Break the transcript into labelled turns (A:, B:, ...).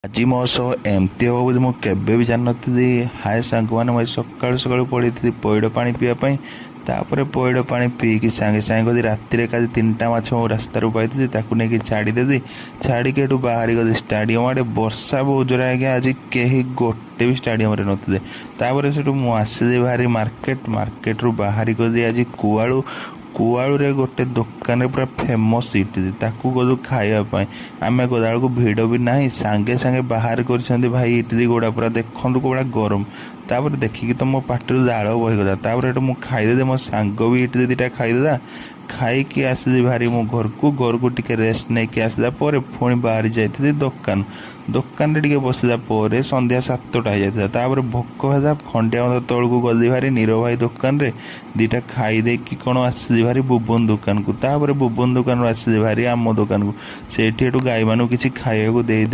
A: ଆଜି ମୋ ସହ ଏମିତି ହେବ ବୋଲି ମୁଁ କେବେ ବି ଜାଣିନଥିଲି। ହାଏ ସାଙ୍ଗମାନେ, ମୁଁ ସକାଳୁ ସକାଳୁ ପଳେଇଥିଲି ପଇଡ଼ ପାଣି ପିଇବା ପାଇଁ। ତାପରେ ପଇଡ଼ ପାଣି ପିଇକି ସାଙ୍ଗେ ସାଙ୍ଗେ ଗଲି ରାତିରେ କାଲି 3ଟା ମାଛ ମୁଁ ରାସ୍ତାରୁ ପାଇଥିଲି, ତାକୁ ନେଇକି ଛାଡ଼ିଦେଲି। ଛାଡ଼ିକି ଏଠୁ ବାହାରି ଗଲି ଷ୍ଟାଡ଼ିୟମ୍ ଆଡ଼େ। ବର୍ଷା ବହୁତ ଜୋରେ ଆଜ୍ଞା, ଆଜି କେହି ଗୋଟେ ବି ଷ୍ଟାଡ଼ିୟମ୍ରେ ନଥିଲେ। ତାପରେ ସେଠୁ ମୁଁ ଆସିଲି ବାହାରି ମାର୍କେଟରୁ ବାହାରି ଗଲି ଆଜି କୁଆଳୁରେ ଗୋଟେ ଦୋକାନରେ ପୁରା ଫେମସ୍ ଇଟିଲି, ତାକୁ ଗଲୁ ଖାଇବା ପାଇଁ। ଆମେ ଗଲାବେଳକୁ ଭିଡ଼ ବି ନାହିଁ, ସାଙ୍ଗେ ସାଙ୍ଗେ ବାହାର କରିଛନ୍ତି ଭାଇ ଇଟିଲି ଗୁଡ଼ା, ପୁରା ଦେଖନ୍ତୁ କେଉଁଭଳିଆ ଗରମ। ତାପରେ ଦେଖିକି ତ ମୋ ପାଟିରୁ ଲାଳ ବହିଗଲା। ତାପରେ ଏଠୁ ମୁଁ ଖାଇଦେଲି, ମୋ ସାଙ୍ଗ ବି ଇଟିଲି 2ଟା ଖାଇଦେଲା। ଖାଇକି ଆସିଲି ଭାରି ମୋ ଘରକୁ ଟିକେ ରେଷ୍ଟ ନେଇକି ଆସିଲା ପରେ ପୁଣି ବାହାରି ଯାଇଥିଲି ଦୋକାନରେ ଟିକେ ବସିଲା ପରେ ସନ୍ଧ୍ୟା 7ଟା ହେଇଯାଇଥିଲା। ତାପରେ ଭୋକ ହେଲା, ଖଣ୍ଡିଆ ମନ୍ଦ ତଳକୁ ଗଲି ଭାରି ନୀରବ ଭାଇ ଦୋକାନରେ 2ଟା ଖାଇ ଦେଇକି କ'ଣ ଆସିଲି ଭାରି ବୁବୁନ ଦୋକାନକୁ। ତାପରେ ବୁବୁନ ଦୋକାନରୁ ଆସିଲି ଭାରି ଆମ ଦୋକାନକୁ। ସେଇଠି ଏଠୁ ଗାଈମାନଙ୍କୁ କିଛି ଖାଇବାକୁ ଦେଇ